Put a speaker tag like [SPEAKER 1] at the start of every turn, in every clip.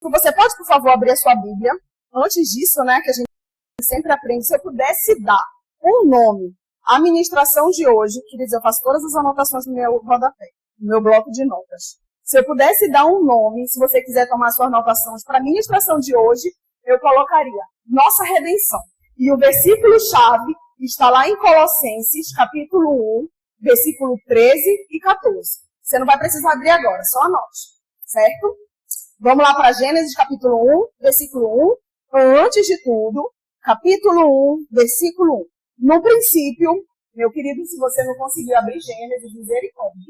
[SPEAKER 1] Você pode, por favor, abrir a sua Bíblia? Antes disso, né, que a gente sempre aprende, se eu pudesse dar um nome à ministração de hoje, queridos, eu faço todas as anotações no meu rodapé, no meu bloco de notas. Se eu pudesse dar um nome, se você quiser tomar suas anotações para a ministração de hoje, eu colocaria Nossa Redenção. E o versículo-chave está lá em Colossenses, capítulo 1, versículo 13 e 14. Você não vai precisar abrir agora, só anote, certo? Vamos lá para Gênesis, capítulo 1, versículo 1. Antes de tudo, capítulo 1, versículo 1. No princípio, meu querido, se você não conseguiu abrir Gênesis, misericórdia.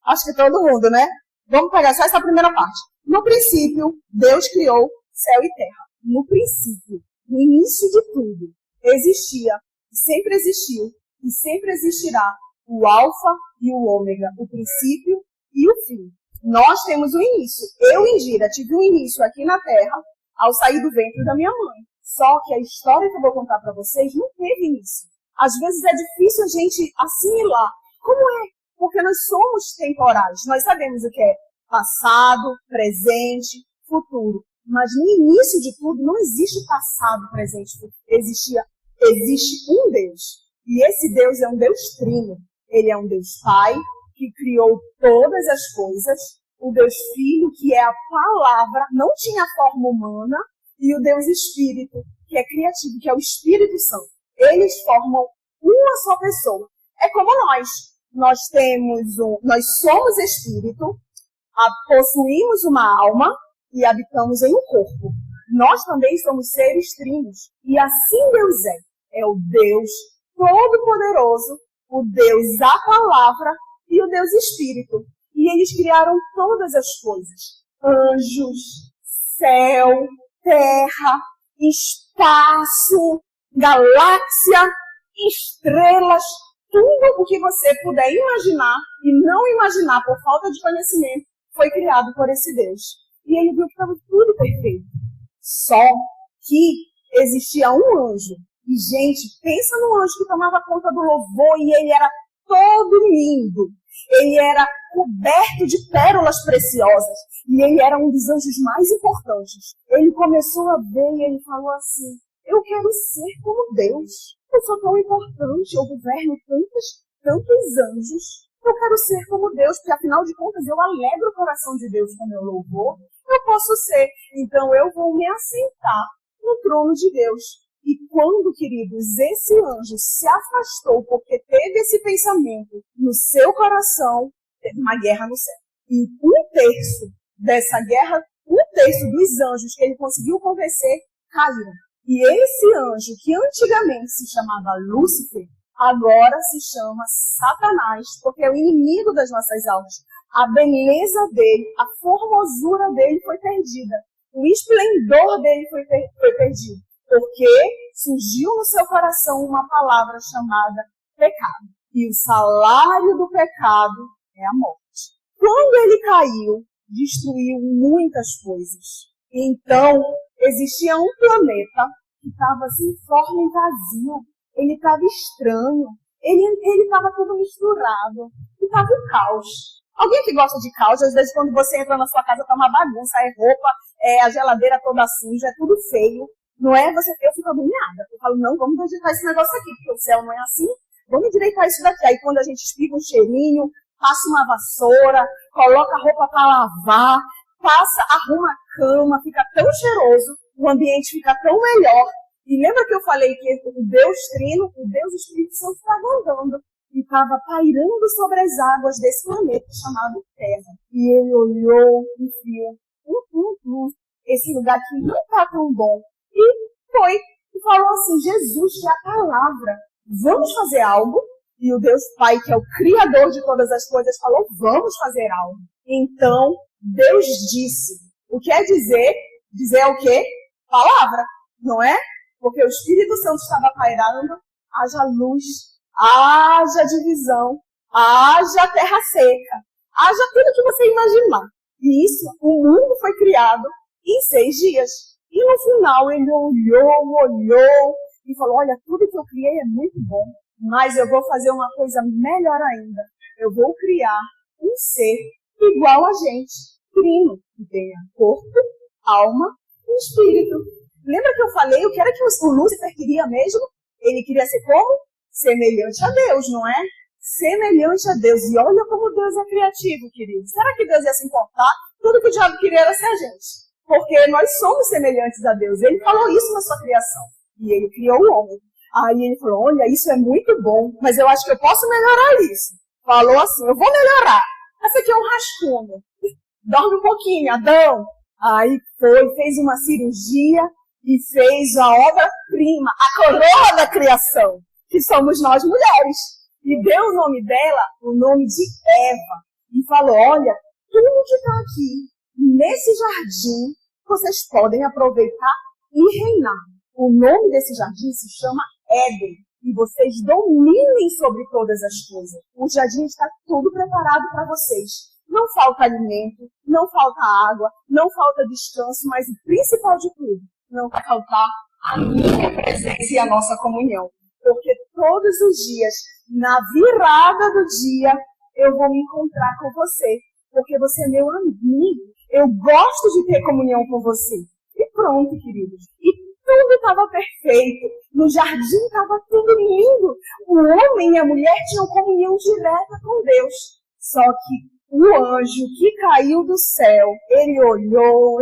[SPEAKER 1] Acho que todo mundo, né? Vamos pegar só essa primeira parte. No princípio, Deus criou céu e terra. No princípio, no início de tudo, existia, sempre existiu e sempre existirá o alfa e o ômega, o princípio e o fim. Nós temos um início. Eu, Indira, tive um início aqui na Terra ao sair do ventre da minha mãe. Só que a história que eu vou contar para vocês não teve início. Às vezes é difícil a gente assimilar. Como é? Porque nós somos temporais. Nós sabemos o que é passado, presente, futuro. Mas no início de tudo não existe passado, presente, futuro. Existe um Deus. E esse Deus é um Deus trino. Ele é um Deus Pai, que criou todas as coisas, o Deus Filho, que é a palavra, não tinha forma humana, e o Deus Espírito, que é criativo, que é o Espírito Santo. Eles formam uma só pessoa. É como nós somos Espírito, possuímos uma alma e habitamos em um corpo. Nós também somos seres trinos, e assim Deus é o Deus Todo-Poderoso, o Deus da Palavra, e o Deus Espírito. E eles criaram todas as coisas. Anjos, céu, terra, espaço, galáxia, estrelas, tudo o que você puder imaginar e não imaginar por falta de conhecimento, foi criado por esse Deus. E ele viu que estava tudo perfeito. Só que existia um anjo. E, gente, pensa no anjo que tomava conta do louvor e ele era todo lindo. Ele era coberto de pérolas preciosas. E ele era um dos anjos mais importantes. Ele começou a ver e ele falou assim: eu quero ser como Deus. Eu sou tão importante, eu governo tantos anjos. Eu quero ser como Deus, porque afinal de contas eu alegro o coração de Deus com o meu louvor. Eu posso ser. Então eu vou me assentar no trono de Deus. E quando, queridos, esse anjo se afastou porque teve esse pensamento no seu coração, teve uma guerra no céu. E um terço dessa guerra, um terço dos anjos que ele conseguiu convencer, caíram. E esse anjo, que antigamente se chamava Lúcifer, agora se chama Satanás, porque é o inimigo das nossas almas. A beleza dele, a formosura dele foi perdida. O esplendor dele foi perdido. Porque surgiu no seu coração uma palavra chamada pecado. E o salário do pecado é a morte. Quando ele caiu, destruiu muitas coisas. Então, existia um planeta que estava sem forma e vazio. Ele estava estranho. Ele estava tudo misturado. E estava um caos. Alguém que gosta de caos, às vezes quando você entra na sua casa, está uma bagunça, é roupa, a geladeira toda suja, é tudo feio. Não é? Eu fico agoniada. Eu falo, não, vamos ajeitar esse negócio aqui, porque o céu não é assim. Vamos direitar isso daqui. Aí quando a gente espiga um cheirinho, passa uma vassoura, coloca a roupa para lavar, arruma a cama, fica tão cheiroso, o ambiente fica tão melhor. E lembra que eu falei que o Deus Trino, o Deus Espírito Santo estava andando e estava pairando sobre as águas desse planeta chamado Terra. E ele olhou e viu, esse lugar aqui não está tão bom. E foi e falou assim: Jesus, que é a palavra, vamos fazer algo? E o Deus Pai, que é o Criador de todas as coisas, falou: vamos fazer algo. Então, Deus disse. O que é dizer? Dizer é o quê? Palavra, não é? Porque o Espírito Santo estava pairando, haja luz, haja divisão, haja terra seca, haja tudo que você imaginar. E isso, o mundo foi criado em 6 dias. E no final ele olhou e falou: olha, tudo que eu criei é muito bom, mas eu vou fazer uma coisa melhor ainda. Eu vou criar um ser igual a gente. trino, que tenha corpo, alma e espírito. Lembra que eu falei o que era que o Lúcifer queria mesmo? Ele queria ser como? Semelhante a Deus, não é? Semelhante a Deus. E olha como Deus é criativo, querido. Será que Deus ia se importar? Tudo que o diabo queria era ser a gente. Porque nós somos semelhantes a Deus. Ele falou isso na sua criação. E ele criou o homem. Aí ele falou, olha, isso é muito bom, mas eu acho que eu posso melhorar isso. Falou assim, eu vou melhorar. Esse aqui é um rascunho. Dorme um pouquinho, Adão. Aí fez uma cirurgia e fez a obra-prima, a coroa da criação, que somos nós mulheres. E deu o nome dela, o nome de Eva. E falou, olha, tudo que está aqui, nesse jardim, vocês podem aproveitar e reinar. O nome desse jardim se chama Éden. E vocês dominem sobre todas as coisas. O jardim está tudo preparado para vocês. Não falta alimento, não falta água, não falta descanso, mas o principal de tudo, não vai faltar a minha presença e a nossa comunhão. Porque todos os dias, na virada do dia, eu vou me encontrar com você. Porque você é meu amigo. Eu gosto de ter comunhão com você. E pronto, queridos. E tudo estava perfeito. No jardim estava tudo lindo. O homem e a mulher tinham comunhão direta com Deus. Só que o anjo que caiu do céu, ele olhou,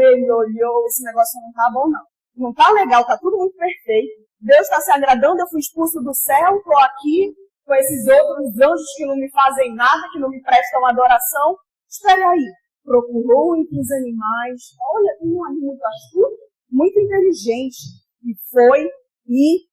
[SPEAKER 1] esse negócio não tá bom não. Não tá legal, tá tudo muito perfeito. Deus está se agradando, eu fui expulso do céu, estou aqui com esses outros anjos que não me fazem nada, que não me prestam adoração. Espera aí. Procurou entre os animais. Olha, tem um animal muito astuto, muito inteligente. E foi e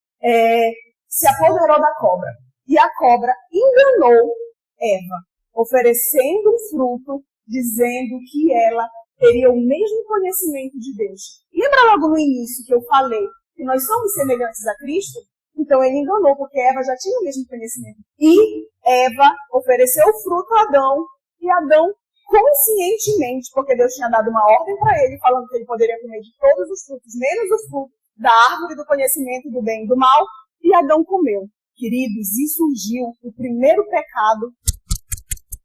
[SPEAKER 1] se apoderou da cobra. E a cobra enganou Eva, oferecendo um fruto, dizendo que ela teria o mesmo conhecimento de Deus. Lembra logo no início que eu falei que nós somos semelhantes a Cristo? Então ele enganou, porque Eva já tinha o mesmo conhecimento. E Eva ofereceu o fruto a Adão, e Adão, conscientemente, porque Deus tinha dado uma ordem para ele, falando que ele poderia comer de todos os frutos, menos o fruto da árvore do conhecimento do bem e do mal, e Adão comeu. Queridos, e surgiu o primeiro pecado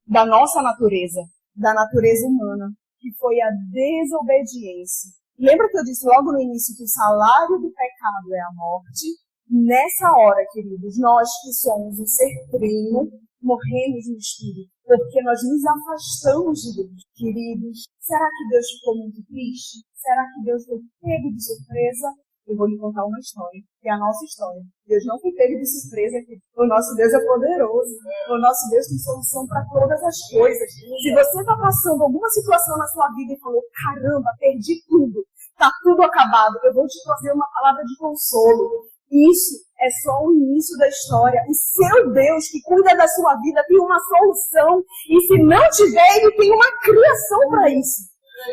[SPEAKER 1] da nossa natureza, da natureza humana, que foi a desobediência. Lembra que eu disse logo no início que o salário do pecado é a morte? Nessa hora, queridos, nós que somos o ser trino, morremos no espírito, porque nós nos afastamos de Deus. Queridos, será que Deus ficou muito triste? Será que Deus foi pego de surpresa? Eu vou lhe contar uma história, que é a nossa história. Deus não foi pego de surpresa aqui. O nosso Deus é poderoso. O nosso Deus tem solução para todas as coisas. Se você está passando alguma situação na sua vida e falou, caramba, perdi tudo, está tudo acabado, eu vou te trazer uma palavra de consolo. Isso é só o início da história. O seu Deus que cuida da sua vida tem uma solução. E se não tiver, ele tem uma criação para isso.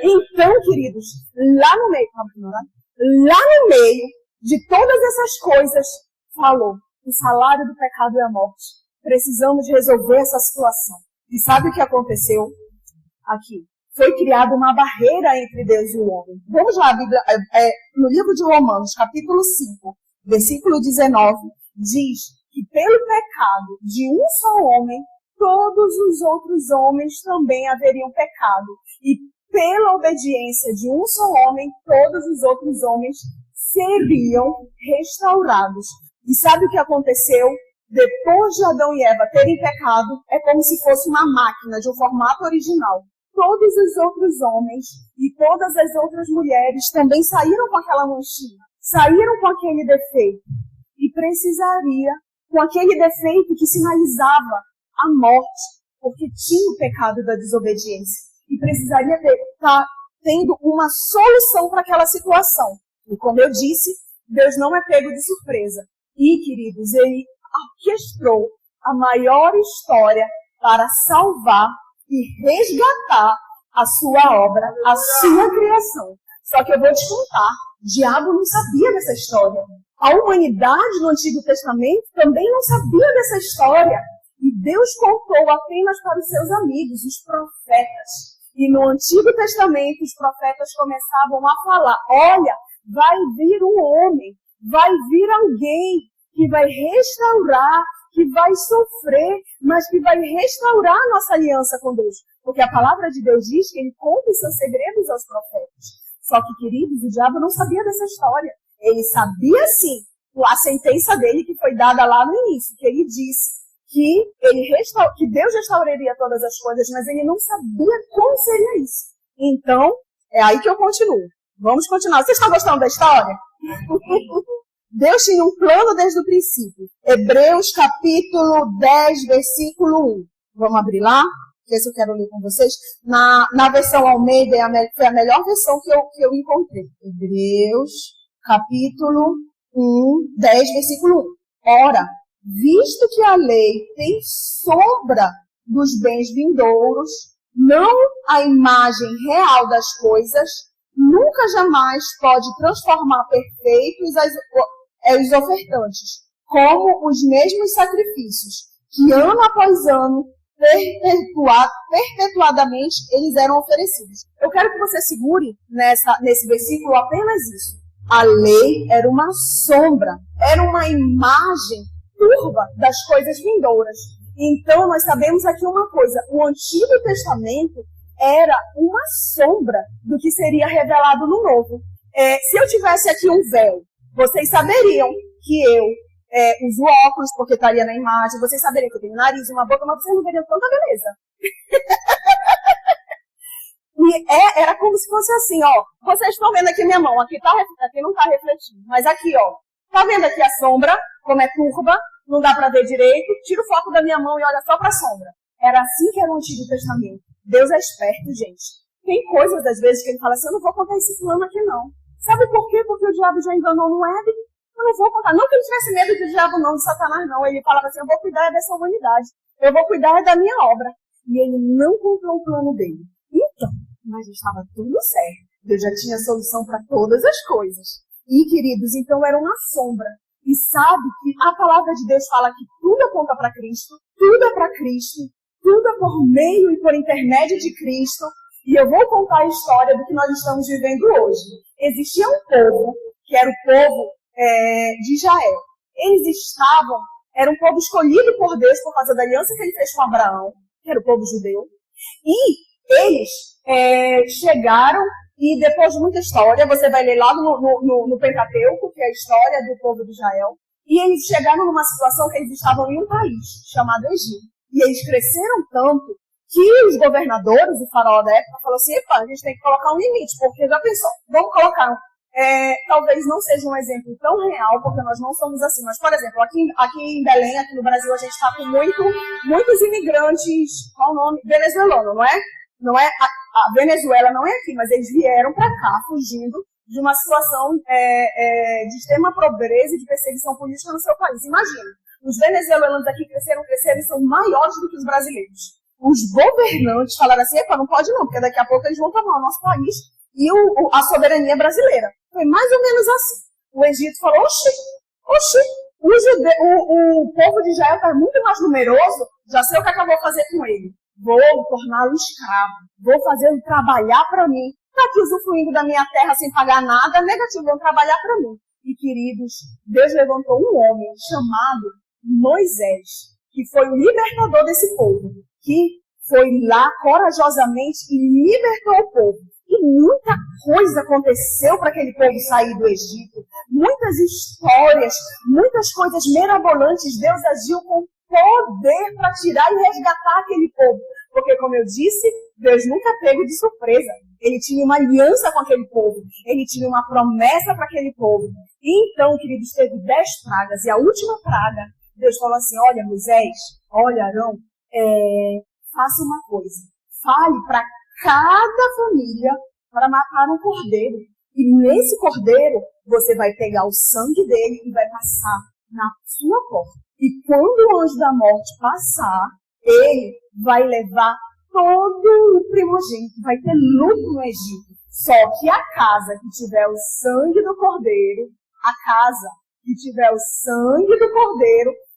[SPEAKER 1] Então, queridos, lá no meio de todas essas coisas, falou, o salário do pecado é a morte. Precisamos resolver essa situação. E sabe o que aconteceu aqui? Foi criada uma barreira entre Deus e o homem. Vamos lá, a Bíblia, no livro de Romanos, capítulo 5, versículo 19, diz que pelo pecado de um só homem, todos os outros homens também haveriam pecado. E pela obediência de um só homem, todos os outros homens seriam restaurados. E sabe o que aconteceu? Depois de Adão e Eva terem pecado, é como se fosse uma máquina de um formato original. Todos os outros homens e todas as outras mulheres também saíram com aquela manchinha, saíram com aquele defeito. E precisaria, com aquele defeito que sinalizava a morte, porque tinha o pecado da desobediência. E precisaria estar tendo uma solução para aquela situação. E como eu disse, Deus não é pego de surpresa. E, queridos, ele orquestrou a maior história para salvar e resgatar a sua obra, a sua criação. Só que eu vou te contar, o diabo não sabia dessa história. A humanidade no Antigo Testamento também não sabia dessa história. E Deus contou apenas para os seus amigos, os profetas. E no Antigo Testamento, os profetas começavam a falar, olha, vai vir um homem, vai vir alguém que vai restaurar, que vai sofrer, mas que vai restaurar a nossa aliança com Deus. Porque a palavra de Deus diz que ele conta os seus segredos aos profetas. Só que, queridos, o diabo não sabia dessa história. Ele sabia, sim, a sentença dele que foi dada lá no início, que ele disse que Deus restauraria todas as coisas, mas ele não sabia como seria isso. Então, é aí que eu continuo. Vamos continuar. Vocês estão gostando da história? Deus tinha um plano desde o princípio. Hebreus capítulo 10, versículo 1. Vamos abrir lá? Esse eu quero ler com vocês. Na versão Almeida, foi a melhor versão que eu encontrei. Hebreus capítulo 1, 10, versículo 1. Ora, visto que a lei tem sombra dos bens vindouros, não a imagem real das coisas, nunca jamais pode transformar perfeitos os ofertantes, como os mesmos sacrifícios, que ano após ano, perpetuadamente, eles eram oferecidos. Eu quero que você segure nesse versículo apenas isso. A lei era uma sombra, era uma imagem turva das coisas vindouras. Então, nós sabemos aqui uma coisa, o Antigo Testamento era uma sombra do que seria revelado no Novo. Se eu tivesse aqui um véu, vocês saberiam que eu uso óculos porque estaria na imagem, vocês saberiam que eu tenho nariz, uma boca, mas vocês não veriam tanta beleza. E era como se fosse assim, ó. Vocês estão vendo aqui minha mão, aqui não está refletindo, mas aqui, ó. Tá vendo aqui a sombra, como é turva, não dá para ver direito, tira o foco da minha mão e olha só para a sombra. Era assim que era o Antigo Testamento. Deus é esperto, gente. Tem coisas, às vezes, que ele fala assim, eu não vou contar esse plano aqui, não. Sabe por quê? Porque o diabo já enganou no Éden. Eu não vou contar. Não que ele tivesse medo do diabo, não, de Satanás, não. Ele falava assim, eu vou cuidar dessa humanidade. Eu vou cuidar da minha obra. E ele não contou o plano dele. Então, mas estava tudo certo. Deus já tinha solução para todas as coisas. E, queridos, então era uma sombra. E sabe que a palavra de Deus fala que tudo aponta para Cristo, tudo é para Cristo, tudo é por meio e por intermédio de Cristo. E eu vou contar a história do que nós estamos vivendo hoje. Existia um povo, que era o povo de Israel. Era um povo escolhido por Deus por causa da aliança que ele fez com Abraão, que era o povo judeu. E eles chegaram, e depois de muita história, você vai ler lá no Pentateuco, que é a história do povo de Israel, e eles chegaram numa situação que eles estavam em um país chamado Egito. E eles cresceram tanto que os governadores, o faraó da época, falou assim, epa, a gente tem que colocar um limite, porque já pensou, vamos colocar talvez não seja um exemplo tão real, porque nós não somos assim, mas, por exemplo, aqui em Belém, aqui no Brasil, a gente está com muitos imigrantes, qual o nome? Venezuelano, não é? Não é a Venezuela não é aqui, mas eles vieram para cá, fugindo de uma situação de extrema pobreza e de perseguição política no seu país. Imagina, os venezuelanos aqui cresceram e são maiores do que os brasileiros. Os governantes falaram assim, epa, não pode não, porque daqui a pouco eles vão tomar o nosso país e a soberania brasileira. Foi mais ou menos assim. O Egito falou, oxi, o povo de Israel está muito mais numeroso, já sei o que acabou de fazer com ele. Vou torná-lo escravo, vou fazê-lo trabalhar para mim. Está aqui usufruindo da minha terra sem pagar nada, negativo, vão trabalhar para mim. E, queridos, Deus levantou um homem chamado Moisés, que foi o libertador desse povo, que foi lá corajosamente e libertou o povo. E muita coisa aconteceu para aquele povo sair do Egito. Muitas histórias, muitas coisas mirabolantes. Deus agiu com poder para tirar e resgatar aquele povo. Porque, como eu disse, Deus nunca pegou de surpresa. Ele tinha uma aliança com aquele povo. Ele tinha uma promessa para aquele povo. E então, queridos, teve 10 pragas. E a última praga, Deus falou assim, olha, Moisés, olha, Arão, faça uma coisa. Fale para cada família para matar um cordeiro. E nesse cordeiro, você vai pegar o sangue dele e vai passar na sua porta. E quando o anjo da morte passar, ele vai levar todo o primogênito. Vai ter luto no Egito. Só que a casa que tiver o sangue do cordeiro,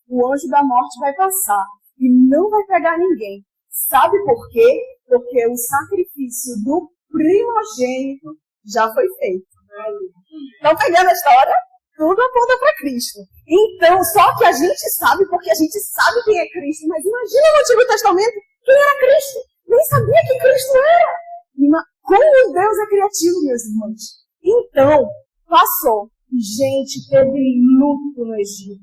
[SPEAKER 1] o anjo da morte vai passar. E não vai pegar ninguém. Sabe por quê? Porque o sacrifício do primogênito já foi feito. Estão pegando a história? Tudo aponta para Cristo. Então, só que a gente sabe, porque a gente sabe quem é Cristo. Mas imagina no Antigo Testamento, quem era Cristo? nem sabia que Cristo era. Como Deus é criativo, meus irmãos. Então, passou. Gente, teve luto no Egito.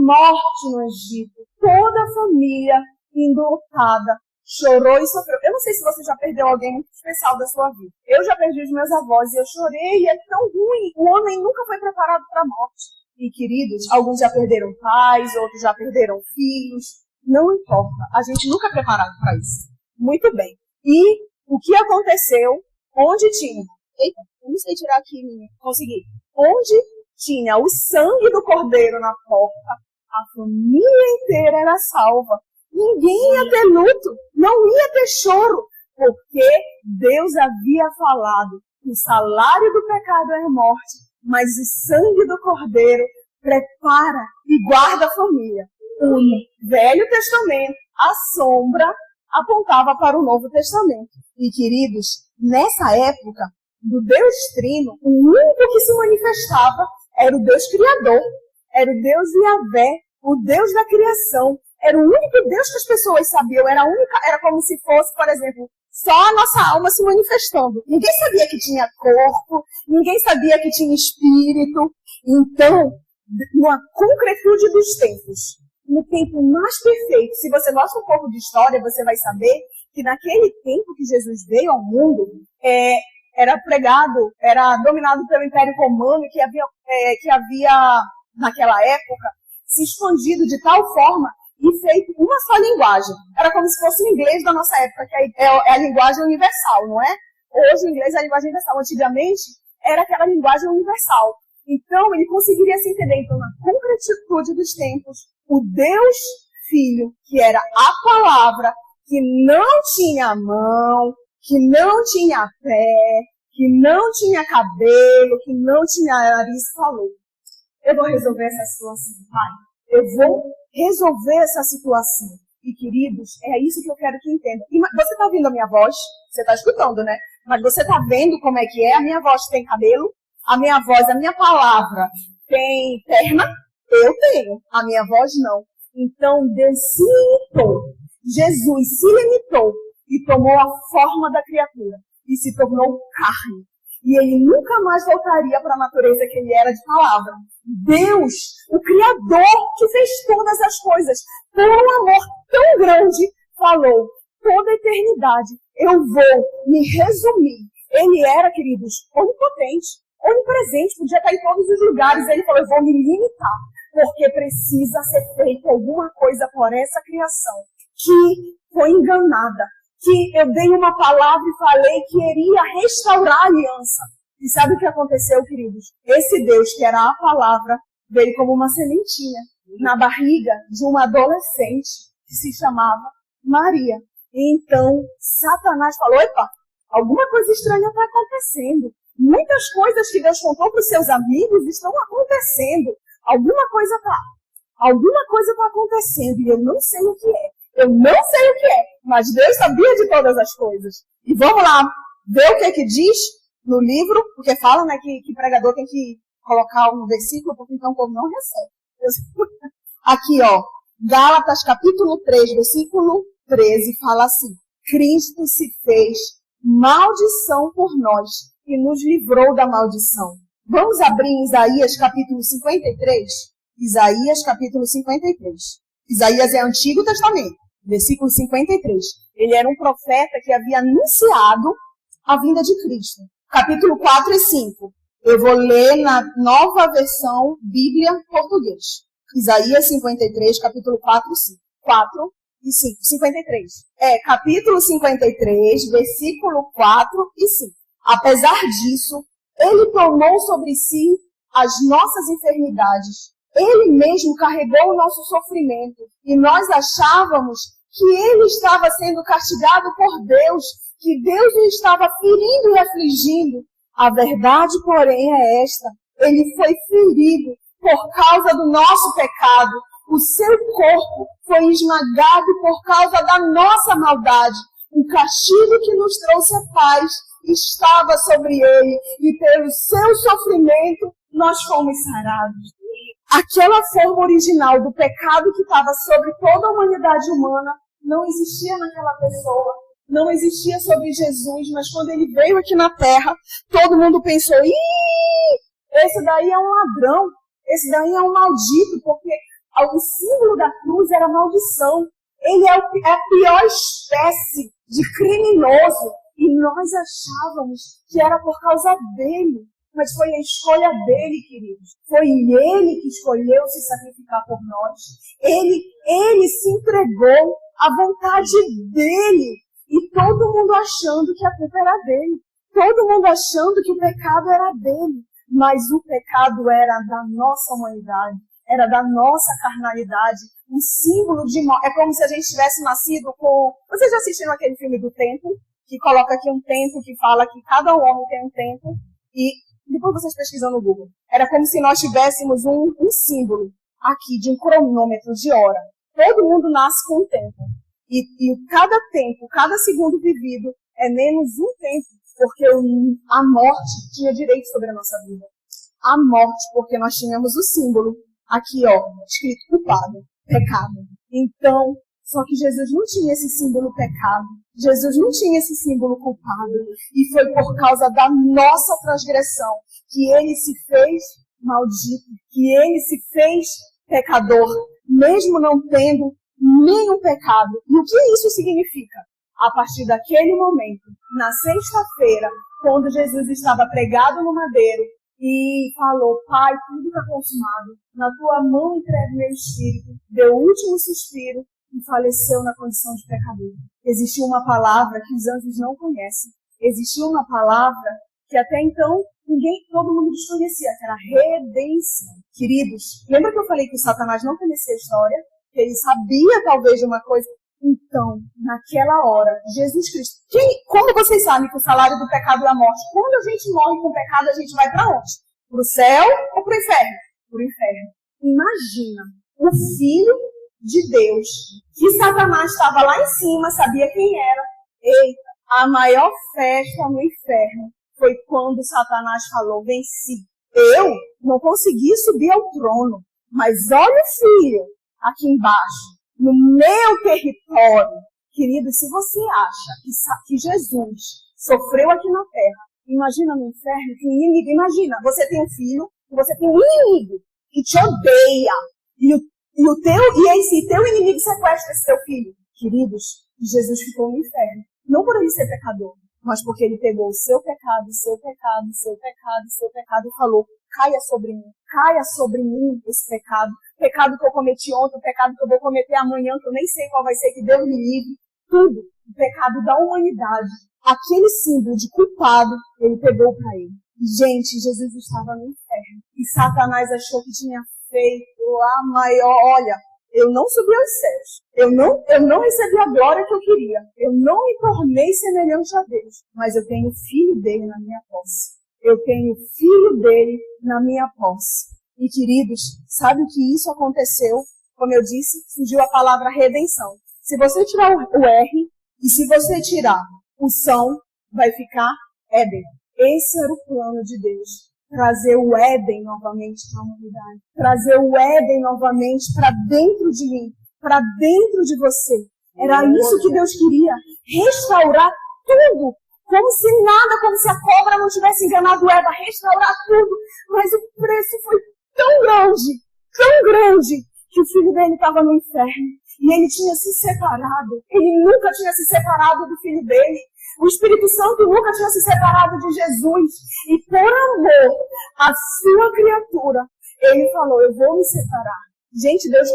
[SPEAKER 1] Morte no Egito. Toda a família enlutada. Chorou e sofreu. Eu não sei se você já perdeu alguém muito especial da sua vida. Eu já perdi os meus avós e eu chorei e é tão ruim. O homem nunca foi preparado para a morte. E, queridos, alguns já perderam pais, outros já perderam filhos. Não importa. A gente nunca é preparado para isso. Muito bem. E o que aconteceu? Onde tinha... Eita, eu não sei tirar aqui, menina. Consegui. Onde tinha o sangue do cordeiro na porta, a família inteira era salva. Ninguém ia ter luto, não ia ter choro, porque Deus havia falado que o salário do pecado é a morte, mas o sangue do cordeiro prepara e guarda a família. O Velho Testamento, a sombra, apontava para o Novo Testamento. E, queridos, nessa época, do Deus Trino, o único que se manifestava era o Deus Criador, era o Deus Yahvé, o Deus da criação. Era o único Deus que as pessoas sabiam, era como se fosse, por exemplo, só a nossa alma se manifestando. Ninguém sabia que tinha corpo, ninguém sabia que tinha espírito. Então, na concretude dos tempos, no tempo mais perfeito, se você gosta um pouco de história, você vai saber que naquele tempo que Jesus veio ao mundo, era dominado pelo Império Romano, que havia, naquela época, se expandido de tal forma e feito uma só linguagem. Era como se fosse o inglês da nossa época, que é a linguagem universal, não é? Hoje o inglês é a linguagem universal. Antigamente era aquela linguagem universal. Então ele conseguiria se entender. Então, na concretitude dos tempos, o Deus Filho, que era a palavra, que não tinha mão, que não tinha pé, que não tinha cabelo, que não tinha nariz, falou: eu vou resolver essa situação, Pai. Eu vou resolver essa situação. E, queridos, é isso que eu quero que entendam. Você está ouvindo a minha voz? Você está escutando, né? Mas você está vendo como é que é? A minha voz tem cabelo? A minha voz, a minha palavra tem perna? Eu tenho. A minha voz não. Então, Deus se limitou. Jesus se limitou e tomou a forma da criatura. E se tornou carne. E ele nunca mais voltaria para a natureza que ele era de palavra. Deus, o Criador que fez todas as coisas, por um amor tão grande, falou: toda a eternidade eu vou me resumir. Ele era, queridos, onipotente, onipresente, podia estar em todos os lugares. Ele falou: eu vou me limitar, porque precisa ser feita alguma coisa por essa criação que foi enganada. Que eu dei uma palavra e falei que iria restaurar a aliança. E sabe o que aconteceu, queridos? Esse Deus, que era a palavra, veio como uma sementinha na barriga de uma adolescente que se chamava Maria. E então, Satanás falou: epa, alguma coisa estranha está acontecendo. Muitas coisas que Deus contou para os seus amigos estão acontecendo. Alguma coisa está acontecendo e eu não sei o que é. Eu não sei o que é, mas Deus sabia de todas as coisas. E vamos lá, ver o que diz no livro, porque fala, né, que pregador tem que colocar um versículo, porque então o povo não recebe. Aqui, ó, Gálatas capítulo 3, versículo 13, fala assim: Cristo se fez maldição por nós e nos livrou da maldição. Vamos abrir em Isaías capítulo 53? Isaías capítulo 53. Isaías é Antigo Testamento, versículo 53. Ele era um profeta que havia anunciado a vinda de Cristo. Capítulo 4 e 5. Eu vou ler na nova versão Bíblia Português. Isaías 53, capítulo 4 e 5. 4 e 5. 53. Capítulo 53, versículo 4 e 5. Apesar disso, ele tomou sobre si as nossas enfermidades. Ele mesmo carregou o nosso sofrimento e nós achávamos que ele estava sendo castigado por Deus, que Deus o estava ferindo e afligindo. A verdade, porém, é esta: ele foi ferido por causa do nosso pecado. O seu corpo foi esmagado por causa da nossa maldade. O castigo que nos trouxe a paz estava sobre ele e pelo seu sofrimento nós fomos sarados. Aquela forma original do pecado que estava sobre toda a humanidade humana não existia naquela pessoa. não existia sobre Jesus, mas quando ele veio aqui na Terra, todo mundo pensou, esse daí é um ladrão, esse daí é um maldito, porque o símbolo da cruz era maldição. Ele é a pior espécie de criminoso. E nós achávamos que era por causa dele. Mas foi a escolha dele, queridos. Foi ele que escolheu se sacrificar por nós. Ele se entregou à vontade dele. E todo mundo achando que a culpa era dele. Todo mundo achando que o pecado era dele. Mas o pecado era da nossa humanidade. Era da nossa carnalidade. Um símbolo de morte. É como se a gente tivesse nascido com... Vocês já assistiram aquele filme do Tempo? Que coloca aqui um tempo, que fala que cada homem tem um tempo. E depois vocês pesquisam no Google. Era como se nós tivéssemos um símbolo aqui de um cronômetro de hora. Todo mundo nasce com um tempo. E cada tempo, cada segundo vivido é menos um tempo, porque a morte tinha direito sobre a nossa vida. A morte, porque nós tínhamos o símbolo aqui, escrito culpado, pecado. Então, só que Jesus não tinha esse símbolo pecado. Jesus não tinha esse símbolo culpado. E foi por causa da nossa transgressão que ele se fez maldito, que ele se fez pecador, mesmo não tendo nenhum pecado. E o que isso significa? A partir daquele momento, na sexta-feira, quando Jesus estava pregado no madeiro e falou, Pai, tudo está consumado, na tua mão entrego meu espírito, deu o último suspiro e faleceu na condição de pecador. Existiu uma palavra que os anjos não conhecem. Existiu uma palavra que até então todo mundo desconhecia, que era redenção. Queridos, lembra que eu falei que o Satanás não conhecia a história? Que ele sabia talvez de uma coisa? Então, naquela hora, Jesus Cristo... Como vocês sabem que o salário do pecado é a morte? Quando a gente morre com o pecado, a gente vai para onde? Para o céu ou para o inferno? Para o inferno. Imagina o Filho de Deus, que Satanás estava lá em cima, sabia quem era. Eita, a maior festa no inferno foi quando Satanás falou, venci. Eu não consegui subir ao trono, mas olha o Filho aqui embaixo, no meu território. Querido, se você acha que Jesus sofreu aqui na terra, imagina no inferno, que inimigo, imagina, você tem um filho, você tem um inimigo que te odeia, e esse teu inimigo sequestra esse teu filho. Queridos, Jesus ficou no inferno, não por ele ser pecador, mas porque ele pegou o seu pecado, o seu pecado, o seu pecado, o seu pecado e falou, caia sobre mim esse pecado. Pecado que eu cometi ontem, o pecado que eu vou cometer amanhã, que eu nem sei qual vai ser, que Deus me livre. Tudo. O pecado da humanidade. Aquele símbolo de culpado, ele pegou para ele. Gente, Jesus estava no inferno. E Satanás achou que tinha feito a maior... Olha, eu não subi aos céus. Eu não recebi a glória que eu queria. Eu não me tornei semelhante a Deus. Mas eu tenho o filho dele na minha posse. Eu tenho o filho dele na minha posse. E, queridos, sabe o que isso aconteceu? Como eu disse, surgiu a palavra redenção. Se você tirar o R e se você tirar o são, vai ficar Éden. Esse era o plano de Deus. Trazer o Éden novamente para a humanidade. Trazer o Éden novamente para dentro de mim, para dentro de você. Era isso que Deus queria. Restaurar tudo. Como se nada, como se a cobra não tivesse enganado Eva. Restaurar tudo. Mas o preço foi tão grande, que o filho dele estava no inferno. E ele tinha se separado. Ele nunca tinha se separado do filho dele. O Espírito Santo nunca tinha se separado de Jesus. E por amor à sua criatura, ele falou, eu vou me separar. Gente, Deus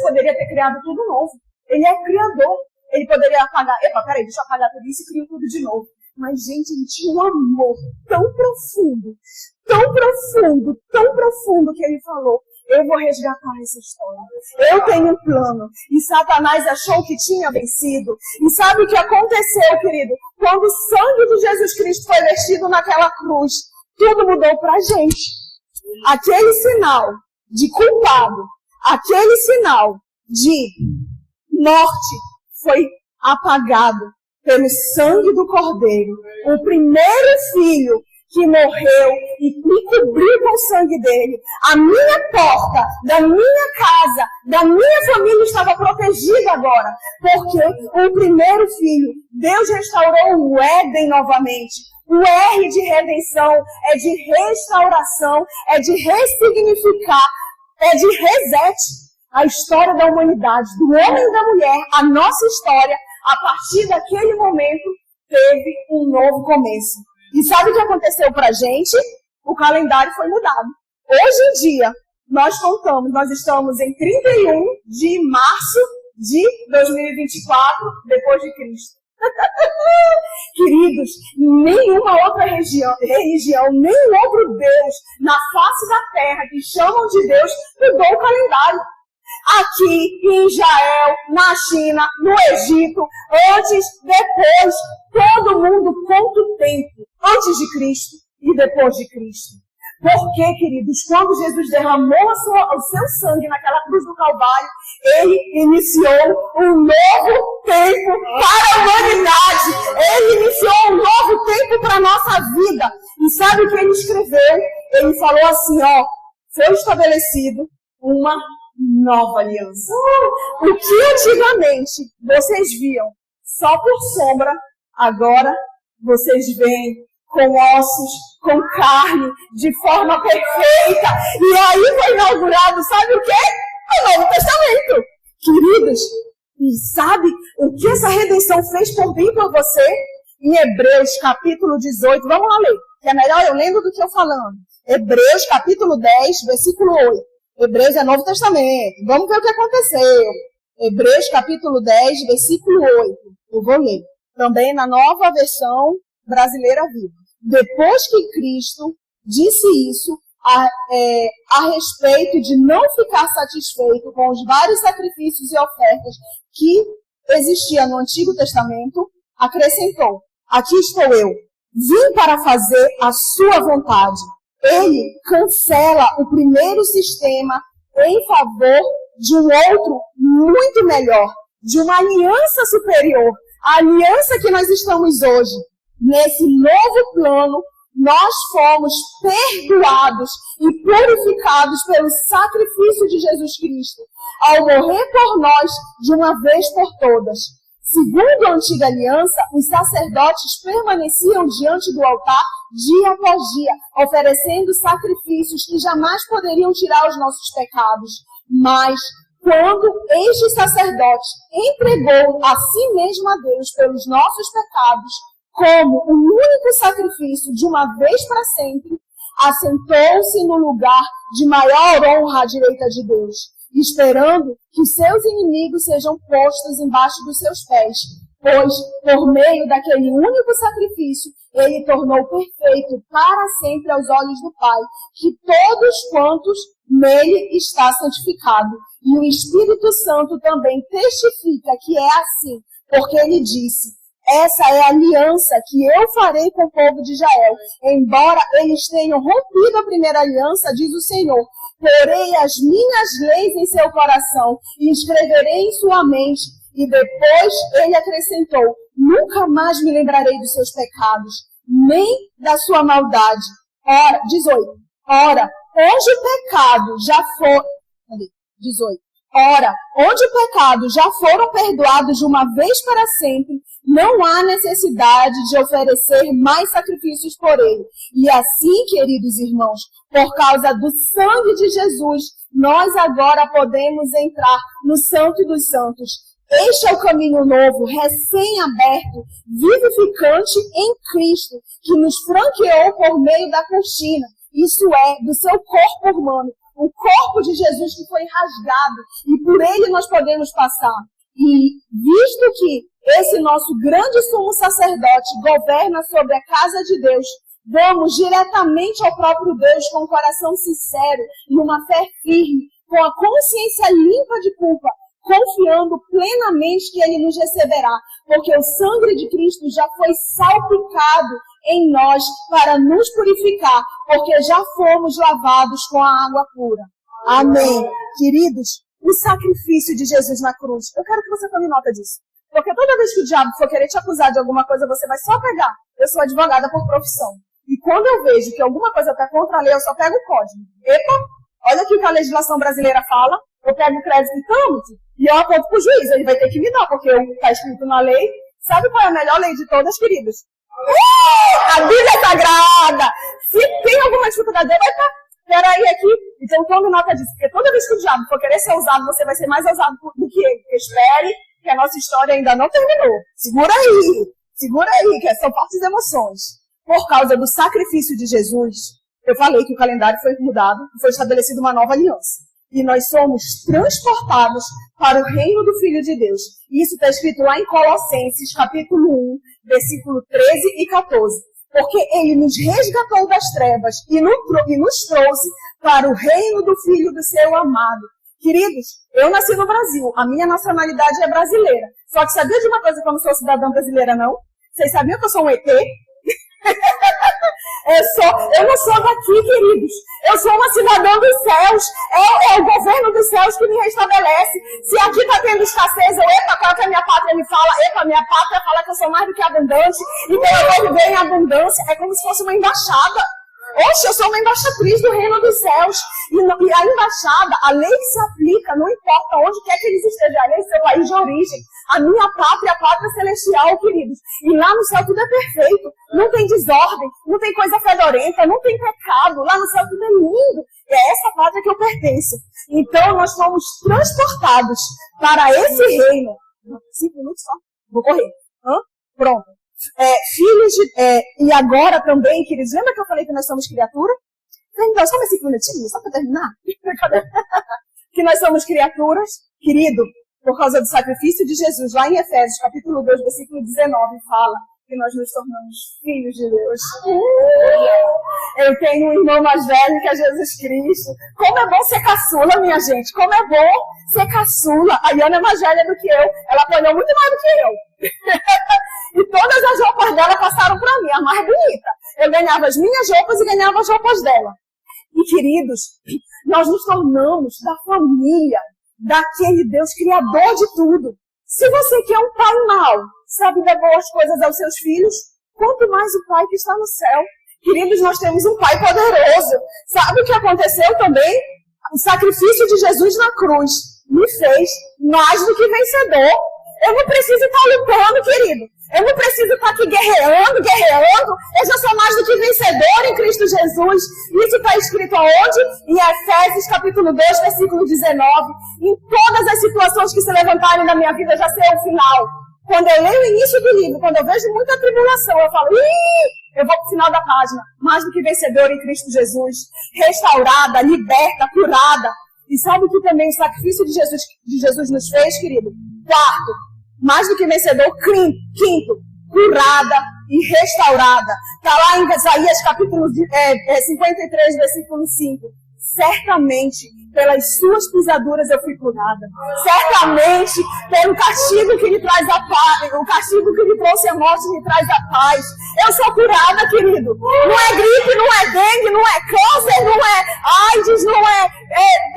[SPEAKER 1] poderia ter criado tudo novo. Ele é criador. Ele poderia apagar, deixa eu apagar tudo isso e criar tudo de novo. Mas, gente, ele tinha um amor tão profundo, que ele falou, eu vou resgatar essa história. Eu tenho um plano. E Satanás achou que tinha vencido. E sabe o que aconteceu, querido? Quando o sangue de Jesus Cristo foi vertido naquela cruz, tudo mudou pra gente. Aquele sinal de culpado, aquele sinal de morte foi apagado pelo sangue do Cordeiro. O primeiro filho que morreu e me cobriu com o sangue dele. A minha porta da minha casa, da minha família estava protegida agora. Porque o primeiro filho, Deus restaurou o Éden novamente. O R de redenção é de restauração, é de ressignificar, é de reset. A história da humanidade, do homem e da mulher, a nossa história, a partir daquele momento, teve um novo começo. E sabe o que aconteceu pra gente? O calendário foi mudado. Hoje em dia, nós estamos em 31 de março de 2024, depois de Cristo. Queridos, nenhuma outra religião, nenhum outro Deus na face da terra que chamam de Deus mudou o calendário. Aqui em Israel, na China, no Egito, antes, depois, todo mundo conta o tempo, antes de Cristo e depois de Cristo. Porque, queridos, quando Jesus derramou o seu sangue naquela cruz do Calvário, ele iniciou um novo tempo para a humanidade. Ele iniciou um novo tempo para a nossa vida. E sabe o que ele escreveu? Ele falou assim, ó, foi estabelecido uma nova aliança. O que antigamente vocês viam só por sombra, agora vocês veem com ossos, com carne, de forma perfeita. E aí foi inaugurado, sabe o quê? O Novo Testamento. Queridos, e sabe o que essa redenção fez por mim e por você? Em Hebreus capítulo 18, vamos lá ler, que é melhor eu lendo do que eu falando. Hebreus capítulo 10, versículo 8. Hebreus é Novo Testamento. Vamos ver o que aconteceu. Hebreus capítulo 10, versículo 8. Eu vou ler. Também na nova versão brasileira viva. Depois que Cristo disse isso a respeito de não ficar satisfeito com os vários sacrifícios e ofertas que existiam no Antigo Testamento, acrescentou, aqui estou eu, vim para fazer a sua vontade. Ele cancela o primeiro sistema em favor de um outro muito melhor, de uma aliança superior, a aliança que nós estamos hoje. Nesse novo plano, nós fomos perdoados e purificados pelo sacrifício de Jesus Cristo, ao morrer por nós de uma vez por todas. Segundo a antiga aliança, os sacerdotes permaneciam diante do altar dia após dia, oferecendo sacrifícios que jamais poderiam tirar os nossos pecados. Mas, quando este sacerdote entregou a si mesmo a Deus pelos nossos pecados, como o único sacrifício de uma vez para sempre, assentou-se no lugar de maior honra à direita de Deus, esperando que seus inimigos sejam postos embaixo dos seus pés, pois, por meio daquele único sacrifício, ele tornou perfeito para sempre aos olhos do Pai, que todos quantos nele está santificado. E o Espírito Santo também testifica que é assim, porque ele disse, essa é a aliança que eu farei com o povo de Israel. Embora eles tenham rompido a primeira aliança, diz o Senhor, porei as minhas leis em seu coração e escreverei em sua mente. E depois ele acrescentou, nunca mais me lembrarei dos seus pecados, nem da sua maldade. Ora, 18. Ora, onde o pecado já for... 18. Ora, onde o pecado já foram perdoados de uma vez para sempre, não há necessidade de oferecer mais sacrifícios por ele. E assim, queridos irmãos, por causa do sangue de Jesus, nós agora podemos entrar no Santo dos Santos. Este é o caminho novo, recém-aberto, vivificante em Cristo, que nos franqueou por meio da cortina, isso é, do seu corpo humano. O corpo de Jesus que foi rasgado e por ele nós podemos passar. E visto que esse nosso grande sumo sacerdote governa sobre a casa de Deus, vamos diretamente ao próprio Deus com um coração sincero e uma fé firme, com a consciência limpa de culpa, confiando plenamente que ele nos receberá, porque o sangue de Cristo já foi salpicado em nós para nos purificar, porque já fomos lavados com a água pura. Amém. Queridos, o sacrifício de Jesus na cruz, eu quero que você tome nota disso. Porque toda vez que o diabo for querer te acusar de alguma coisa, você vai só pegar. Eu sou advogada por profissão. E quando eu vejo que alguma coisa está contra a lei, eu só pego o código. Epa, olha aqui o que a legislação brasileira fala, eu pego o crédito e trâmite, e eu aponto para o juiz, ele vai ter que me dar, porque está escrito na lei. Sabe qual é a melhor lei de todas, queridos? A Bíblia Sagrada! Se tem alguma dificuldade, peraí aqui, então tome nota disso, porque toda vez que o diabo for querer ser usado, você vai ser mais ousado do que ele. Espere, que a nossa história ainda não terminou. Segura aí, que são fortes emoções. Por causa do sacrifício de Jesus, eu falei que o calendário foi mudado e foi estabelecida uma nova aliança. E nós somos transportados para o reino do Filho de Deus. Isso está escrito lá em Colossenses, capítulo 1, versículo 13 e 14. Porque ele nos resgatou das trevas e nos trouxe para o reino do Filho do seu amado. Queridos, eu nasci no Brasil, a minha nacionalidade é brasileira. Só que sabia de uma coisa que eu não sou cidadã brasileira, não? Vocês sabiam que eu sou um ET? Eu não sou daqui, queridos. Eu sou uma cidadã dos céus. É o governo dos céus que me restabelece. Se aqui está tendo escassez, qual que a minha pátria me fala? Minha pátria fala que eu sou mais do que abundante. Então eu vou viver em abundância. É como se fosse uma embaixada. Oxe, eu sou uma embaixatriz do reino dos céus. E a embaixada, a lei que se aplica, não importa onde quer que eles estejam, a lei é seu país de origem. A minha pátria, a pátria celestial, queridos. E lá no céu tudo é perfeito. Não tem desordem, não tem coisa fedorenta, não tem pecado. Lá no céu tudo é lindo. E é essa pátria que eu pertenço. Então nós fomos transportados para esse reino. 5 minutos só? Vou correr. Pronto. Filhos de... e agora também, queridos, lembra que eu falei que nós somos criatura? Então, só mais 5 minutinhos, só para terminar. Que nós somos criaturas, querido, por causa do sacrifício de Jesus, lá em Efésios, capítulo 2, versículo 19, fala que nós nos tornamos filhos de Deus. Eu tenho um irmão mais velho que é Jesus Cristo. Como é bom ser caçula, minha gente. Como é bom ser caçula. A Iana é mais velha do que eu. Ela apanhou muito mais do que eu. E todas as roupas dela passaram para mim, a mais bonita. Eu ganhava as minhas roupas e ganhava as roupas dela. E, queridos, nós nos tornamos da família daquele Deus criador de tudo. Se você quer um pai mau, sabe dar boas coisas aos seus filhos, quanto mais o pai que está no céu. Queridos, nós temos um pai poderoso. Sabe o que aconteceu também? O sacrifício de Jesus na cruz me fez mais do que vencedor. Eu não preciso estar lutando, querido. Eu não preciso estar aqui guerreando. Eu já sou mais do que vencedor em Cristo Jesus. Isso está escrito aonde? Em Efésios, capítulo 2, versículo 19. Em todas as situações que se levantarem na minha vida, já sei o final. Quando eu leio o início do livro, quando eu vejo muita tribulação, eu falo, eu vou para o final da página. Mais do que vencedor em Cristo Jesus. Restaurada, liberta, curada. E sabe o que também o sacrifício de Jesus nos fez, querido? Quarto, mais do que vencedor. Quinto, curada e restaurada. Está lá em Isaías capítulo 53, versículo 5. Certamente, pelas suas pisaduras eu fui curada. Certamente, pelo castigo que lhe traz a paz, o castigo que lhe trouxe a morte me traz a paz. Eu sou curada, querido. Não é gripe, não é dengue, não é câncer, não é AIDS, não é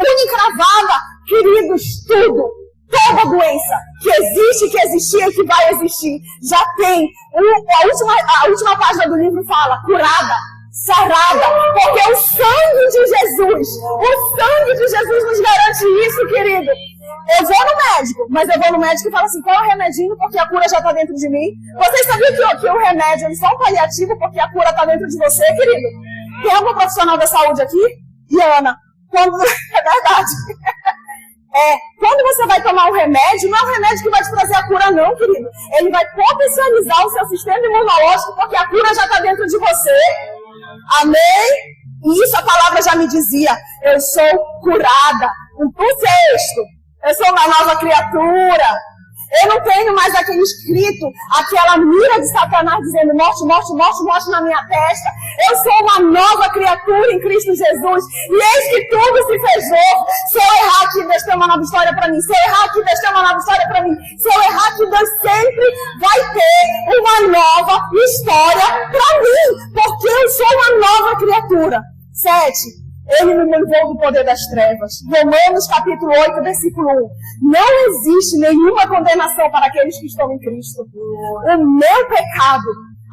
[SPEAKER 1] unha encravada. Queridos, tudo. Toda doença que existe, que existia e que vai existir, já tem. A última página do livro fala, curada, sarada, porque o sangue de Jesus nos garante isso, querido. Eu vou no médico, mas eu vou no médico e falo assim, qual é o remedinho, porque a cura já está dentro de mim. Vocês sabiam que o remédio é só um paliativo, porque a cura está dentro de você, querido? Tem algum profissional da saúde aqui? Iana, quando... É verdade. Quando você vai tomar um remédio, não é o remédio que vai te trazer a cura, não, querido. Ele vai potencializar o seu sistema imunológico, porque a cura já está dentro de você. Amém? E isso a palavra já me dizia. Eu sou curada. O sexto, eu sou uma nova criatura. Eu não tenho mais aquele escrito, aquela mira de Satanás dizendo morte, morte, morte, morte na minha testa. Eu sou uma nova criatura em Cristo Jesus. E eis que tudo se fez novo. Se eu errar aqui, Deus tem uma nova história para mim. Se eu errar aqui, Deus tem uma nova história para mim. Se eu errar aqui, Deus sempre vai ter uma nova história para mim. Porque eu sou uma nova criatura. 7. Ele me livrou do poder das trevas. Romanos capítulo 8, versículo 1. Não existe nenhuma condenação para aqueles que estão em Cristo. O meu pecado,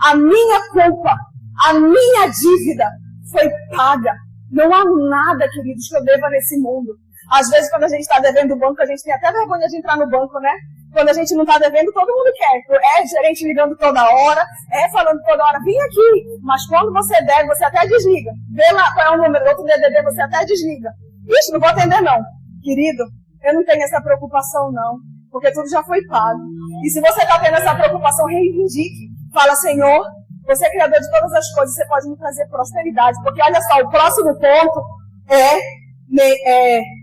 [SPEAKER 1] a minha culpa, A minha dívida foi paga. Não há nada, queridos, que eu deva nesse mundo. Às vezes, quando a gente está devendo o banco, a gente tem até vergonha de entrar no banco, né? Quando a gente não está devendo, todo mundo quer. É gerente ligando toda hora, falando toda hora, vem aqui. Mas quando você deve, você até desliga. Vê lá qual é o número do outro DDD, você até desliga. Ixi, não vou atender não. Querido, eu não tenho essa preocupação não, porque tudo já foi pago. E se você está tendo essa preocupação, reivindique. Fala, Senhor, você é criador de todas as coisas, você pode me trazer prosperidade. Porque olha só, o próximo ponto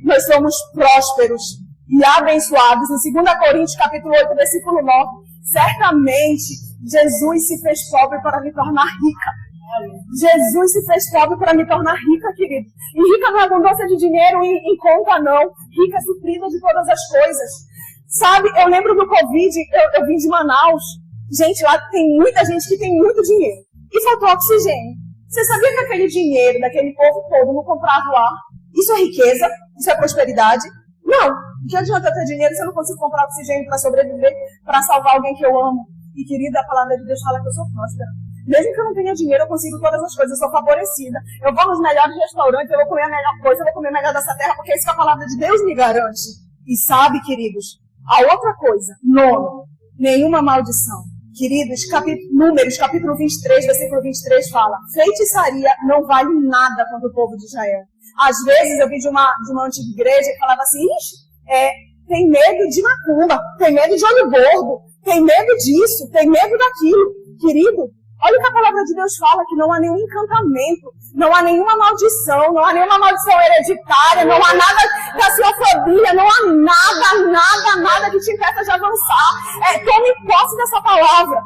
[SPEAKER 1] nós somos prósperos e abençoados. Em 2 Coríntios, capítulo 8, versículo 9, certamente Jesus se fez pobre para me tornar rica. Jesus se fez pobre para me tornar rica, querido. E rica não é abundância de dinheiro em conta, não. Rica suprida de todas as coisas. Sabe, eu lembro do Covid, eu vim de Manaus. Gente, lá tem muita gente que tem muito dinheiro. E faltou oxigênio. Você sabia que aquele dinheiro daquele povo todo não comprava o ar? Isso é riqueza? Isso é prosperidade? Não. Que adianta ter dinheiro se eu não consigo comprar oxigênio para sobreviver, para salvar alguém que eu amo? E, querida, a palavra de Deus fala que eu sou próspera. Mesmo que eu não tenha dinheiro, eu consigo todas as coisas, eu sou favorecida. Eu vou nos melhores restaurantes, eu vou comer a melhor coisa, eu vou comer melhor dessa terra, porque é isso que a palavra de Deus me garante. E sabe, queridos, a outra coisa, nono, nenhuma maldição. Queridos, Números, capítulo 23, versículo 23 fala, feitiçaria não vale nada contra o povo de Israel. Às vezes eu vi de uma antiga igreja que falava assim, tem medo de macumba, tem medo de olho gordo, tem medo disso, tem medo daquilo. Querido, olha o que a palavra de Deus fala, que não há nenhum encantamento, não há nenhuma maldição, não há nenhuma maldição hereditária, não há nada da sua família, não há nada que te impeça de avançar. Tome posse dessa palavra.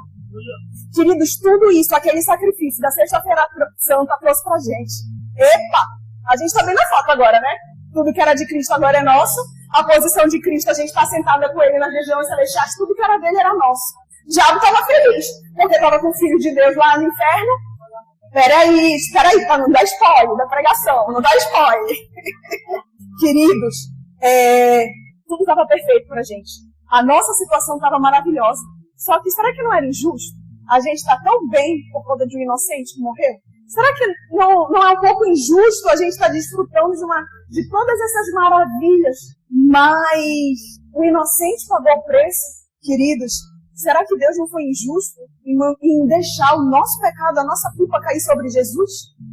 [SPEAKER 1] Queridos, tudo isso, aquele sacrifício da Sexta-feira Santa trouxe pra gente. Epa, a gente tá bem na foto agora, né? Tudo que era de Cristo agora é nosso. A posição de Cristo, a gente está sentada com ele nas regiões celestiais, tudo que era dele era nosso. O diabo estava feliz, porque estava com o Filho de Deus lá no inferno. Peraí, para não dar spoiler da pregação, não dá spoiler. Queridos, tudo estava perfeito pra gente. A nossa situação estava maravilhosa. Só que será que não era injusto? A gente está tão bem por conta de um inocente que morreu? Será que não é um pouco injusto a gente estar desfrutando de todas essas maravilhas? Mas o inocente pagou o preço, queridos. Será que Deus não foi injusto em deixar o nosso pecado, a nossa culpa cair sobre Jesus?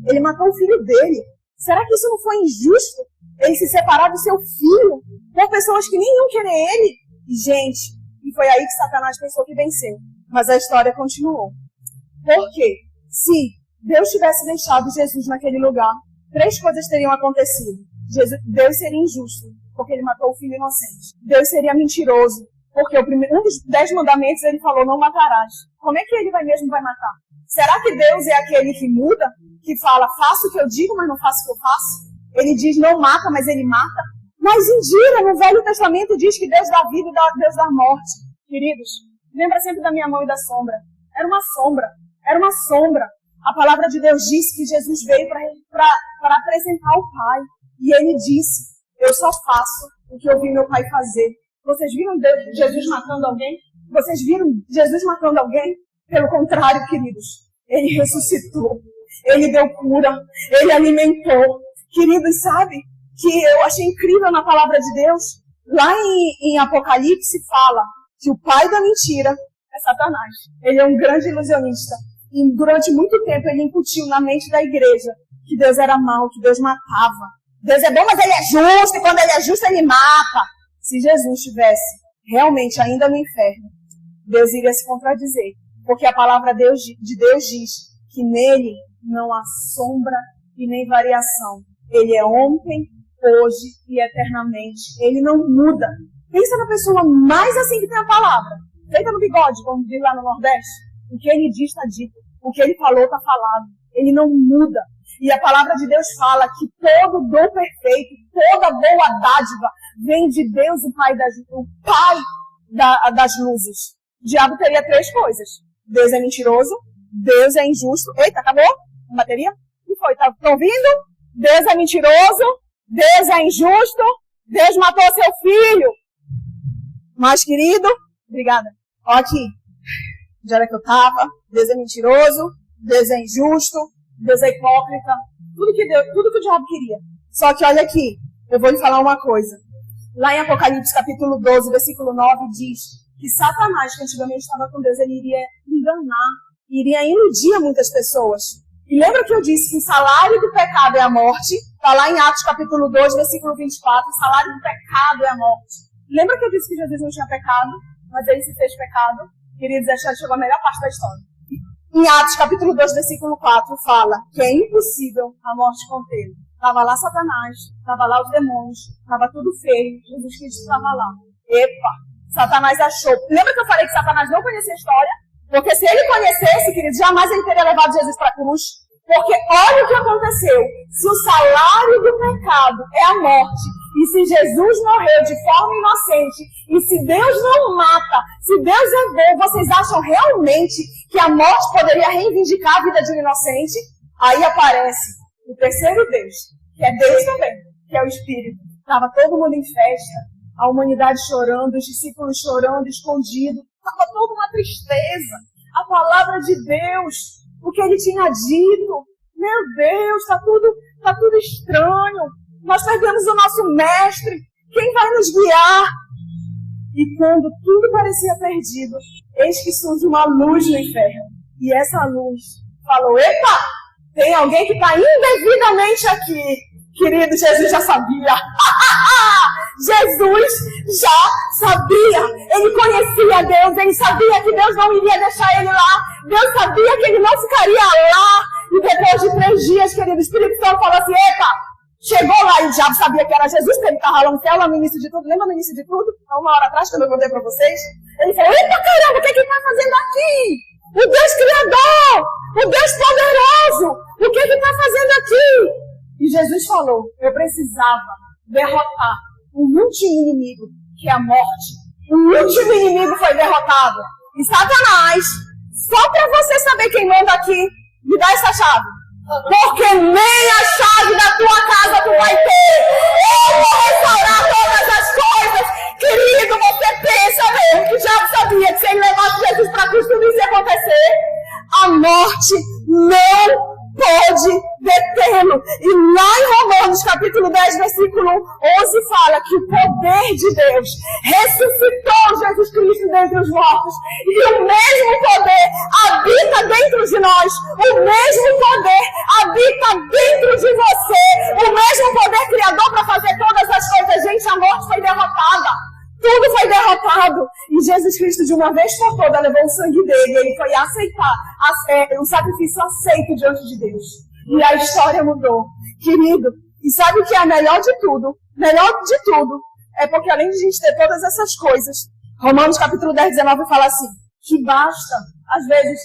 [SPEAKER 1] Ele matou o filho dele. Será que isso não foi injusto? Ele se separar do seu filho por pessoas que nem iam querer ele? Gente, e foi aí que Satanás pensou que venceu. Mas a história continuou. Por quê? Se Deus tivesse deixado Jesus naquele lugar, 3 coisas teriam acontecido. Deus seria injusto, porque ele matou o filho inocente. Deus seria mentiroso, porque um dos 10 mandamentos ele falou, não matarás. Como é que ele mesmo vai matar? Será que Deus é aquele que muda? Que fala, faço o que eu digo, mas não faço o que eu faço? Ele diz, não mata, mas ele mata? Mas indira, no Velho Testamento diz que Deus dá vida e Deus dá morte. Queridos, lembra sempre da minha mão e da sombra. Era uma sombra. A palavra de Deus disse que Jesus veio para apresentar o Pai. E ele disse, eu só faço o que eu vi meu Pai fazer. Vocês viram Jesus matando alguém? Vocês viram Jesus matando alguém? Pelo contrário, queridos, ele ressuscitou, ele deu cura, ele alimentou. Queridos, sabe que eu achei incrível na palavra de Deus? Lá em Apocalipse fala que o pai da mentira é Satanás. Ele é um grande ilusionista. E durante muito tempo ele incutiu na mente da igreja que Deus era mau, que Deus matava. Deus é bom, mas ele é justo, e quando ele é justo, ele mata. Se Jesus estivesse realmente ainda no inferno, Deus iria se contradizer. Porque a palavra de Deus diz que nele não há sombra e nem variação. Ele é ontem, hoje e eternamente. Ele não muda. Pensa na pessoa mais assim que tem a palavra. Feita no bigode, como diz lá no Nordeste. O que ele diz está dito. O que ele falou está falado. Ele não muda. E a palavra de Deus fala que todo dom perfeito, toda boa dádiva vem de Deus, o Pai das luzes. O diabo teria 3 coisas. Deus é mentiroso, Deus é injusto. Eita, acabou? A bateria? O que foi? Estão ouvindo? Deus é mentiroso, Deus é injusto, Deus matou seu filho. Mas, querido, obrigada. Ó aqui, onde era que eu estava? Deus é mentiroso, Deus é injusto, Deus é hipócrita, tudo que o diabo queria. Só que olha aqui, eu vou lhe falar uma coisa. Lá em Apocalipse capítulo 12, versículo 9, diz que Satanás, que antigamente estava com Deus, ele iria enganar, iria iludir muitas pessoas. E lembra que eu disse que o salário do pecado é a morte? Está lá em Atos capítulo 2, versículo 24, o salário do pecado é a morte. Lembra que eu disse que Jesus não tinha pecado, mas ele se fez pecado? Queridos, essa chegou a melhor parte da história. Em Atos capítulo 2, versículo 4, fala que é impossível a morte contê-lo. Estava lá Satanás, estava lá os demônios, estava tudo feio, Jesus Cristo estava lá. Epa, Satanás achou. Lembra que eu falei que Satanás não conhecia a história? Porque se ele conhecesse, querido, jamais ele teria levado Jesus para a cruz. Porque olha o que aconteceu. Se o salário do pecado é a morte, e se Jesus morreu de forma inocente, e se Deus não mata, se Deus é bom, vocês acham realmente que a morte poderia reivindicar a vida de um inocente? Aí aparece o terceiro Deus, que é Deus também, que é o Espírito. Estava todo mundo em festa, a humanidade chorando, os discípulos chorando, escondidos. Estava toda uma tristeza. A palavra de Deus, o que ele tinha dito. Meu Deus, está tudo estranho. Nós perdemos o nosso mestre. Quem vai nos guiar? E quando tudo parecia perdido, eis que surge uma luz no inferno. E essa luz falou, epa, tem alguém que está indevidamente aqui. Querido, Jesus já sabia. Jesus já sabia. Ele conhecia Deus. Ele sabia que Deus não iria deixar ele lá. Deus sabia que ele não ficaria lá. E depois de 3 dias, querido, o Espírito Santo falou assim, epa, chegou lá e o diabo sabia que era Jesus, porque ele estava lá no céu, lá no início de tudo. Lembra no início de tudo? Há 1 hora atrás, que eu contei para vocês. Ele falou, epa, caramba, o que ele está fazendo aqui? O Deus Criador, o Deus Poderoso, o que ele está fazendo aqui? E Jesus falou, eu precisava derrotar o último inimigo, que é a morte. O último inimigo foi derrotado. E Satanás, só para você saber quem manda aqui, me dá essa chave. Porque nem a chave da tua casa tu vai ter. Eu vou restaurar todas as coisas. Querido, você pensa mesmo que o diabo sabia que se ele levasse Jesus para a cruz, tudo isso ia acontecer. A morte não pode detê-lo. E lá em Romanos, capítulo 10, versículo 11, fala que o poder de Deus ressuscitou Jesus Cristo dentre os mortos. E o mesmo poder habita dentro de nós. O mesmo poder habita dentro de você. O mesmo poder criador para fazer todas as coisas. Gente, a morte foi derrotada. Tudo foi derrotado. E Jesus Cristo, de uma vez por todas, levou o sangue dele. Ele foi aceitar o sacrifício aceito diante de Deus. E a história mudou. Querido, e sabe o que é melhor de tudo? Melhor de tudo é porque além de a gente ter todas essas coisas, Romanos capítulo 10, 19 fala assim, que basta, às vezes,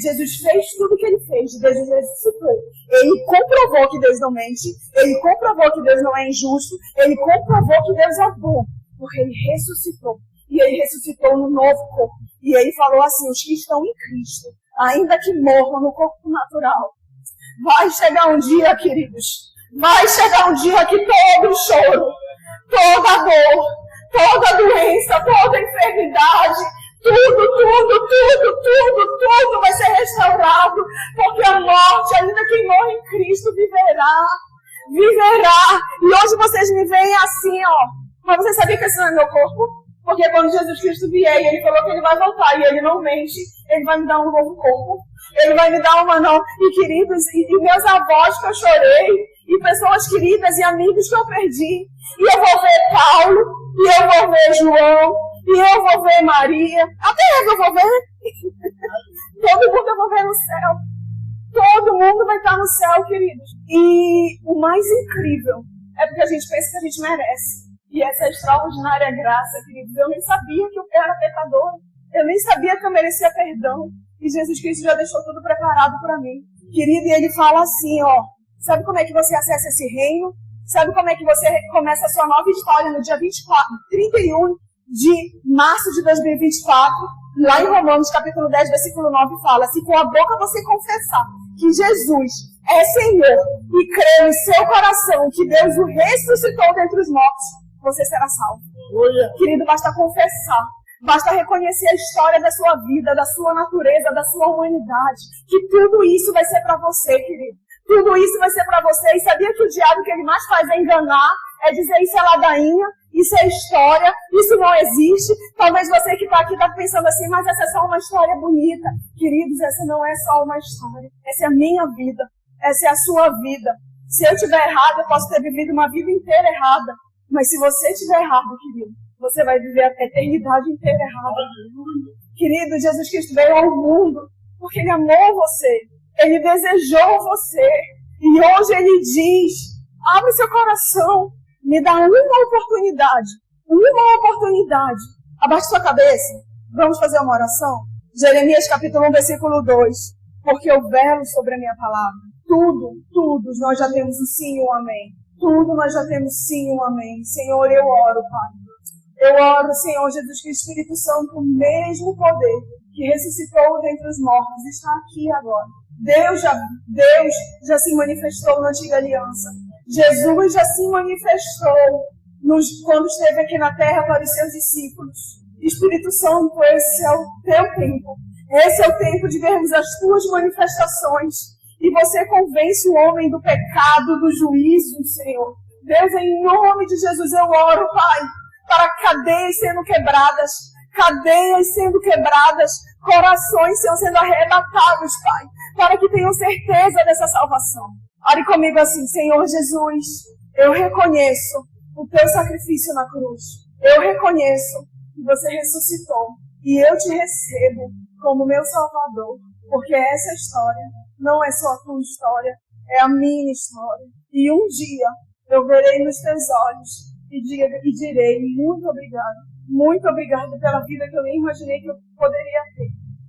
[SPEAKER 1] Jesus fez tudo o que ele fez. Deus ressuscitou. Ele comprovou que Deus não mente. Ele comprovou que Deus não é injusto. Ele comprovou que Deus é bom. Porque ele ressuscitou. E ele ressuscitou no novo corpo. E ele falou assim, os que estão em Cristo, ainda que morram no corpo natural, vai chegar um dia, queridos, vai chegar um dia que todo choro, toda dor, toda doença, toda enfermidade, tudo vai ser restaurado. Porque a morte, ainda quem morre em Cristo, viverá. E hoje vocês me veem assim, ó. Mas você sabia que esse não é meu corpo? Porque quando Jesus Cristo vier e ele falou que ele vai voltar e ele não mente, ele vai me dar um novo corpo. Ele vai me dar uma nova. E queridos, e meus avós que eu chorei, e pessoas queridas e amigos que eu perdi. E eu vou ver Paulo, e eu vou ver João, e eu vou ver Maria. Até eu vou ver. Todo mundo eu vou ver no céu. Todo mundo vai estar no céu, queridos. E o mais incrível é porque a gente pensa que a gente merece. E essa extraordinária graça, queridos, eu nem sabia que eu era pecador. Eu nem sabia que eu merecia perdão. E Jesus Cristo já deixou tudo preparado para mim. Querido, e ele fala assim, ó. Sabe como é que você acessa esse reino? Sabe como é que você começa a sua nova história no dia 31 de março de 2024? Lá em Romanos, capítulo 10, versículo 9, fala, se com a boca você confessar que Jesus é Senhor e crer no seu coração que Deus o ressuscitou dentre os mortos, você será salvo. Querido, basta confessar. Basta reconhecer a história da sua vida, da sua natureza, da sua humanidade. Que tudo isso vai ser para você, querido. Tudo isso vai ser para você. E sabia que o diabo que ele mais faz é enganar, é dizer isso é ladainha, isso é história, isso não existe. Talvez você que está aqui está pensando assim, mas essa é só uma história bonita. Queridos, essa não é só uma história. Essa é a minha vida. Essa é a sua vida. Se eu estiver errado, eu posso ter vivido uma vida inteira errada. Mas se você estiver errado, querido, você vai viver a eternidade inteira errada. Querido, Jesus Cristo veio ao mundo porque Ele amou você. Ele desejou você. E hoje Ele diz, abre seu coração, me dá uma oportunidade. Uma oportunidade. Abaixe sua cabeça. Vamos fazer uma oração? Jeremias capítulo 1, versículo 2. Porque eu velo sobre a minha palavra. Tudo, nós já temos um sim e um amém. Tudo nós já temos sim e um amém. Senhor, eu oro, Pai. Eu oro, Senhor Jesus, que o Espírito Santo, o mesmo poder que ressuscitou dentre os mortos, está aqui agora. Deus já se manifestou na antiga aliança. Jesus já se manifestou quando esteve aqui na terra para os seus discípulos. Espírito Santo, esse é o teu tempo. Esse é o tempo de vermos as tuas manifestações. E você convence o homem do pecado, do juízo, Senhor. Deus, em nome de Jesus, eu oro, Pai, para cadeias sendo quebradas, corações, Senhor, sendo arrebatados, Pai, para que tenham certeza dessa salvação. Ore comigo assim, Senhor Jesus, eu reconheço o teu sacrifício na cruz. Eu reconheço que você ressuscitou e eu te recebo como meu Salvador, porque essa história não é só a tua história, é a minha história. E um dia eu verei nos teus olhos e direi muito obrigado pela vida que eu nem imaginei que eu poderia ter.